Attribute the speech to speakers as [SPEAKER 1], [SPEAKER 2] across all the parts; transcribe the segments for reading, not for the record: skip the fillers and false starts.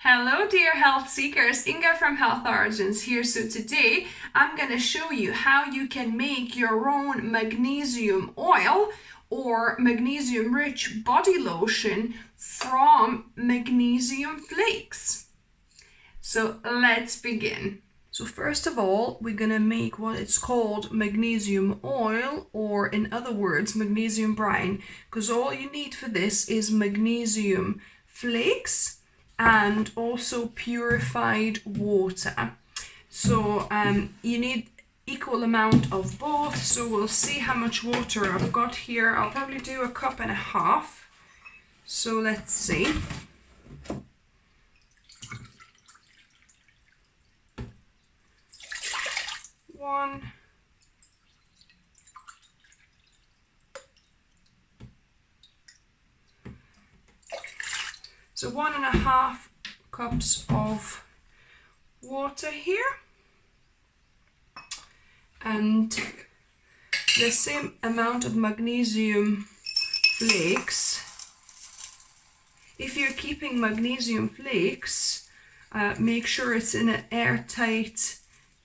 [SPEAKER 1] Hello dear health seekers, Inga from Health Origins here. So today I'm going to show you how you can make your own magnesium oil or magnesium rich body lotion from magnesium flakes. So let's begin. So first of all, we're going to make what it's called magnesium oil, or in other words, magnesium brine, because all you need for this is magnesium flakes and also purified water. So you need equal amount of both. So we'll see how much water I've got here. I'll probably do 1.5 cups. So let's see. One. So 1.5 cups of water here, and the same amount of magnesium flakes. If you're keeping magnesium flakes, make sure it's in an airtight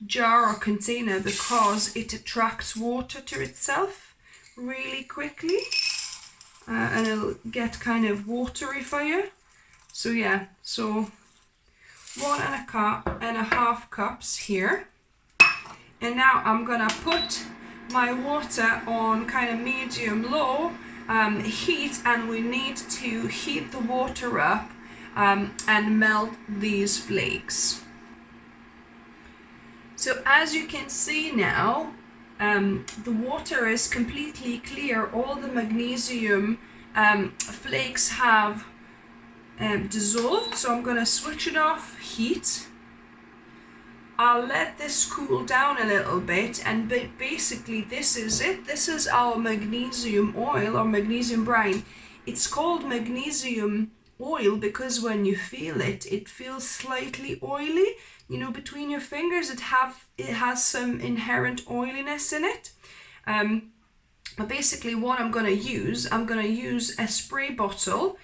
[SPEAKER 1] jar or container, because it attracts water to itself really quickly, and it'll get kind of watery for you. So yeah, so 1.5 cups here. And now I'm gonna put my water on kind of medium low heat, and we need to heat the water up and melt these flakes. So as you can see now, the water is completely clear. All the magnesium flakes have dissolved. So I'm going to switch it off heat. I'll let this cool down a little bit, and basically this is it. This is our magnesium oil or magnesium brine. It's called magnesium oil because when you feel it, it feels slightly oily. You know, between your fingers, it has some inherent oiliness in it. But basically what I'm going to use a spray bottle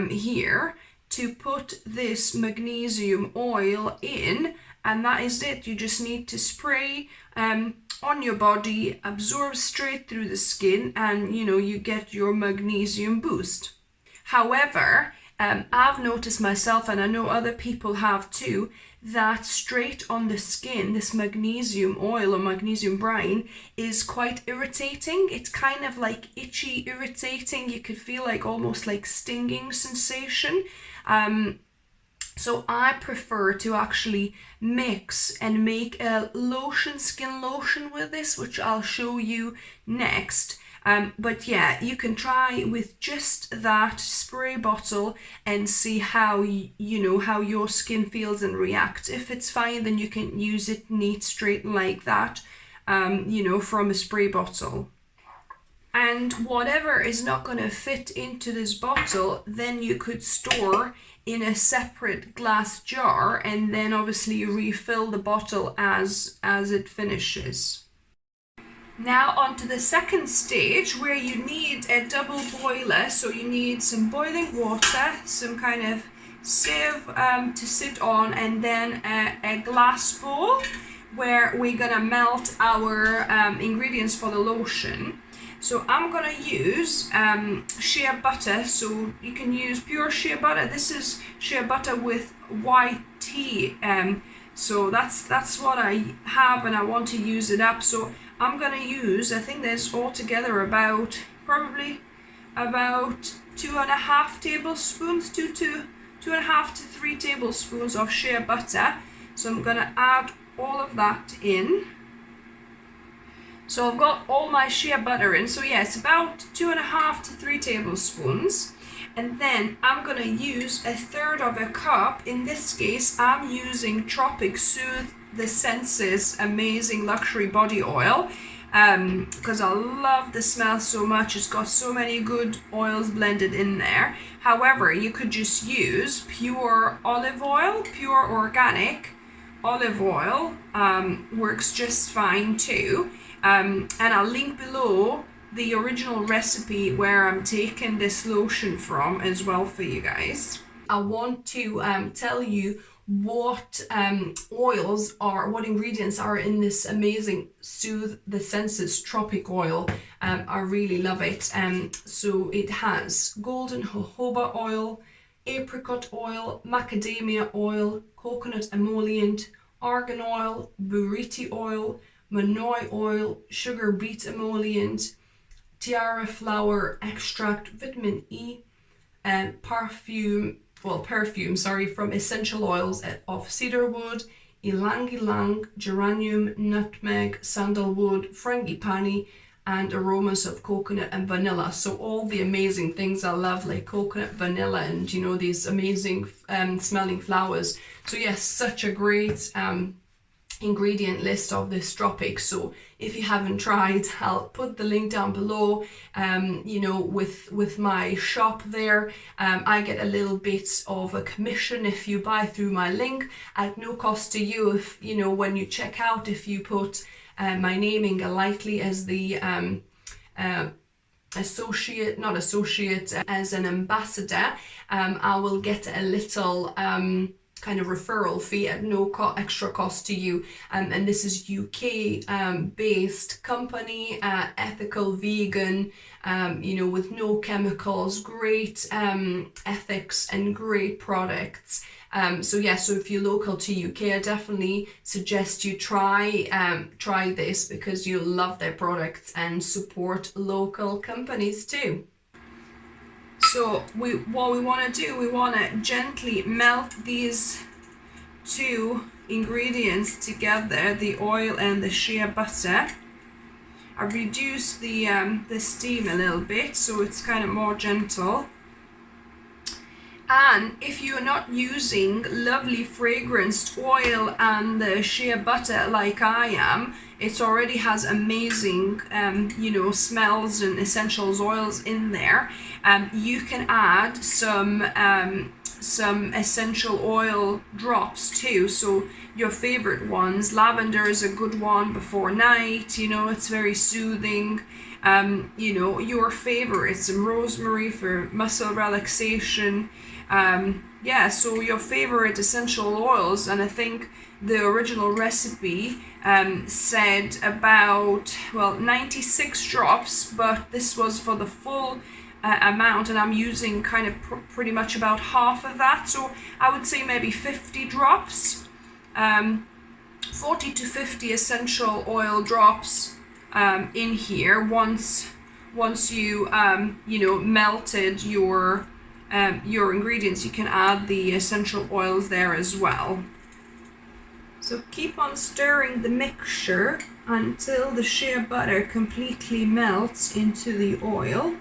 [SPEAKER 1] here to put this magnesium oil in, and that is it. You just need to spray on your body, absorb straight through the skin, and you get your magnesium boost. However, I've noticed myself, and I know other people have too, that straight on the skin, this magnesium oil or magnesium brine is quite irritating. It's kind of like itchy, irritating. You could feel like almost like stinging sensation. So I prefer to actually mix and make a lotion, skin lotion with this, which I'll show you next. But yeah, you can try with just that spray bottle and see how how your skin feels and reacts. If it's fine, then you can use it neat straight like that, from a spray bottle. And whatever is not going to fit into this bottle, then you could store in a separate glass jar, and then obviously refill the bottle as it finishes. Now on to the second stage, where you need a double boiler. So you need some boiling water, some kind of sieve to sit on, and then a glass bowl where we're gonna melt our ingredients for the lotion. So I'm gonna use shea butter. So you can use pure shea butter. This is shea butter with white tea. So that's what I have, and I want to use it up. So I'm gonna use, I think there's altogether probably about 2.5 tablespoons, 2.5 to 3 tablespoons of shea butter. So I'm gonna add all of that in. So I've got all my shea butter in. So yeah, it's about 2.5 to 3 tablespoons. And then I'm going to use 1/3 cup. In this case, I'm using Tropic Soothe The Senses Amazing Luxury Body Oil, because I love the smell so much. It's got so many good oils blended in there. However, you could just use pure olive oil, pure organic olive oil, works just fine too. And I'll link below the original recipe where I'm taking this lotion from as well for you guys. I want to tell you what oils are, what ingredients are in this amazing Soothe The Senses Tropic oil. I really love it. So it has golden jojoba oil, apricot oil, macadamia oil, coconut emollient, argan oil, buriti oil, manoi oil, sugar beet emollient, tiara flower extract, vitamin E, and perfume from essential oils of cedarwood, ylang ylang, geranium, nutmeg, sandalwood, frangipani, and aromas of coconut and vanilla. So all the amazing things I love, like coconut, vanilla, and you know, these amazing smelling flowers. So yes, such a great ingredient list of this Tropic. So if you haven't tried, I'll put the link down below. You know, with my shop there, I get a little bit of a commission if you buy through my link at no cost to you. If you know, when you check out, if you put my name, Inga Lightley, as the as an ambassador, I will get a little kind of referral fee at no extra cost to you. And this is UK based company, ethical, vegan, you know, with no chemicals, great ethics and great products. So yeah, so if you're local to UK, I definitely suggest you try this, because you'll love their products and support local companies too. So what we want to do, we want to gently melt these two ingredients together, the oil and the shea butter. I reduce the steam a little bit so it's kind of more gentle. And if you're not using lovely fragranced oil and the shea butter like I am, it already has amazing you know, smells and essentials oils in there. You can add some essential oil drops too, so your favorite ones. Lavender is a good one before night, you know, it's very soothing. You know, your favorites, some rosemary for muscle relaxation. Yeah, so your favorite essential oils. And I think the original recipe said about, well, 96 drops, but this was for the full amount, and I'm using kind of pretty much about half of that. So I would say maybe 50 drops, 40 to 50 essential oil drops in here. Once you you know, melted your ingredients, you can add the essential oils there as well. So keep on stirring the mixture until the shea butter completely melts into the oil.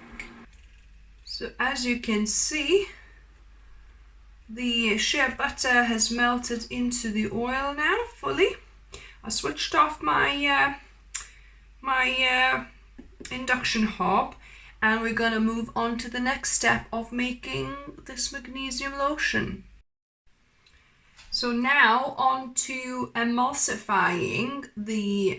[SPEAKER 1] So as you can see, the shea butter has melted into the oil now fully. I switched off my my induction hob, and we're gonna move on to the next step of making this magnesium lotion. So now on to emulsifying the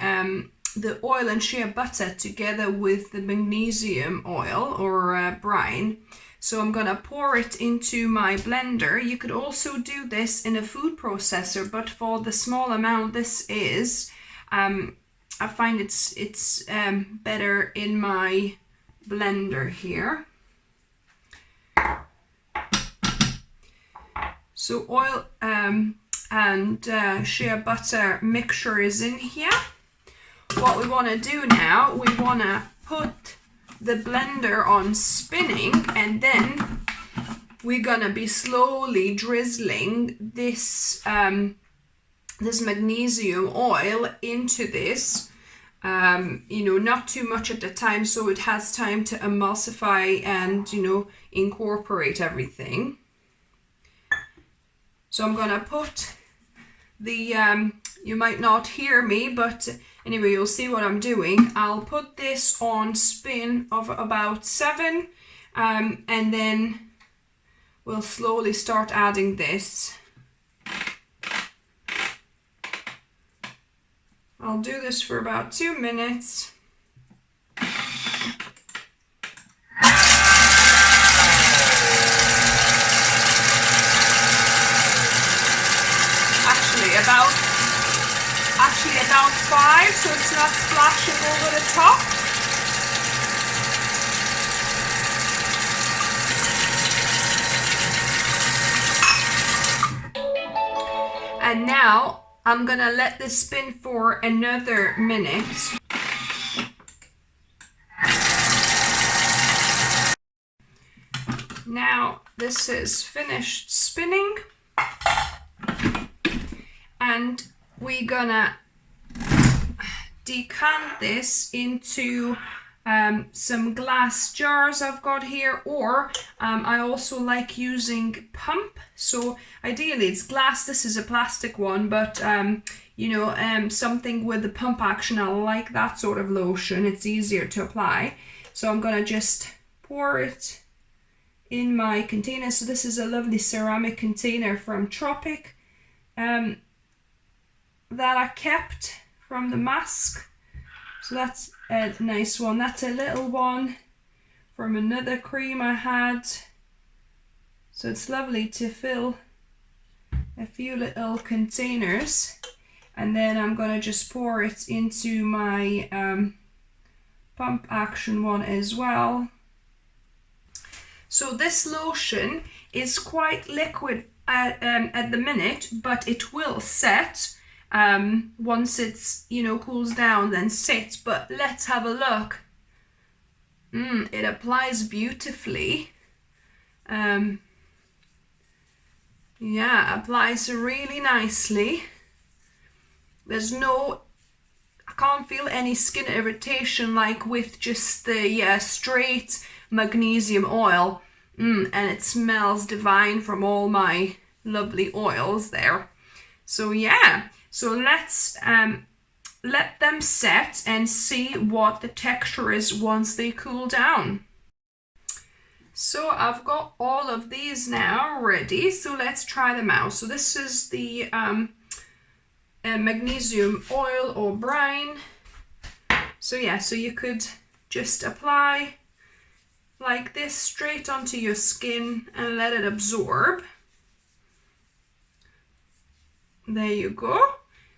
[SPEAKER 1] oil and shea butter together with the magnesium oil or brine. So I'm gonna pour it into my blender. You could also do this in a food processor, but for the small amount this is, I find it's better in my blender here. So oil and shea butter mixture is in here. What we want to do now, we want to put the blender on spinning, and then we're gonna be slowly drizzling this this magnesium oil into this. You know, not too much at the time, so it has time to emulsify and, you know, incorporate everything. So I'm gonna put the you might not hear me, but anyway, you'll see what I'm doing. I'll put this on spin of about 7, and then we'll slowly start adding this. I'll do this for about 2 minutes. about 5, so it's not splashing over the top. And now I'm gonna let this spin for another minute. Now this is finished spinning, and we're gonna decant this into some glass jars I've got here, or I also like using pump. So ideally it's glass, this is a plastic one, but you know, something with the pump action, I like that sort of lotion, it's easier to apply. So I'm gonna just pour it in my container. So this is a lovely ceramic container from Tropic that I kept from the mask. So that's a nice one. That's a little one from another cream I had. So it's lovely to fill a few little containers, and then I'm gonna just pour it into my pump action one as well. So this lotion is quite liquid at the minute, but it will set once it's, you know, cools down, then sit. But let's have a look. It applies beautifully. Yeah, applies really nicely. There's no, I can't feel any skin irritation like with just the straight magnesium oil. And it smells divine from all my lovely oils there. So yeah, so let's let them set and see what the texture is once they cool down. So I've got all of these now ready, so let's try them out. So this is the magnesium oil or brine. So yeah, so you could just apply like this straight onto your skin and let it absorb. There you go.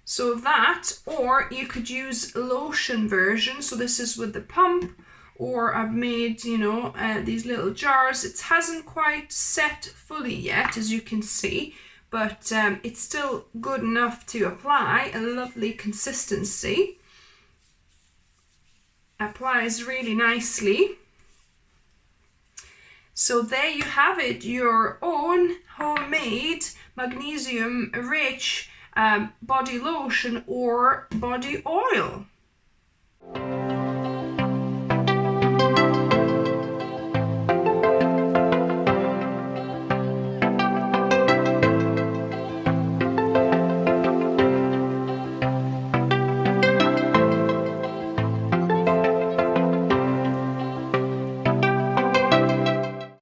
[SPEAKER 1] So that, or you could use lotion version. So this is with the pump, or I've made, you know, these little jars. It hasn't quite set fully yet, as you can see, but it's still good enough to apply. A lovely consistency. Applies really nicely. So there you have it, your own homemade magnesium rich body lotion or body oil.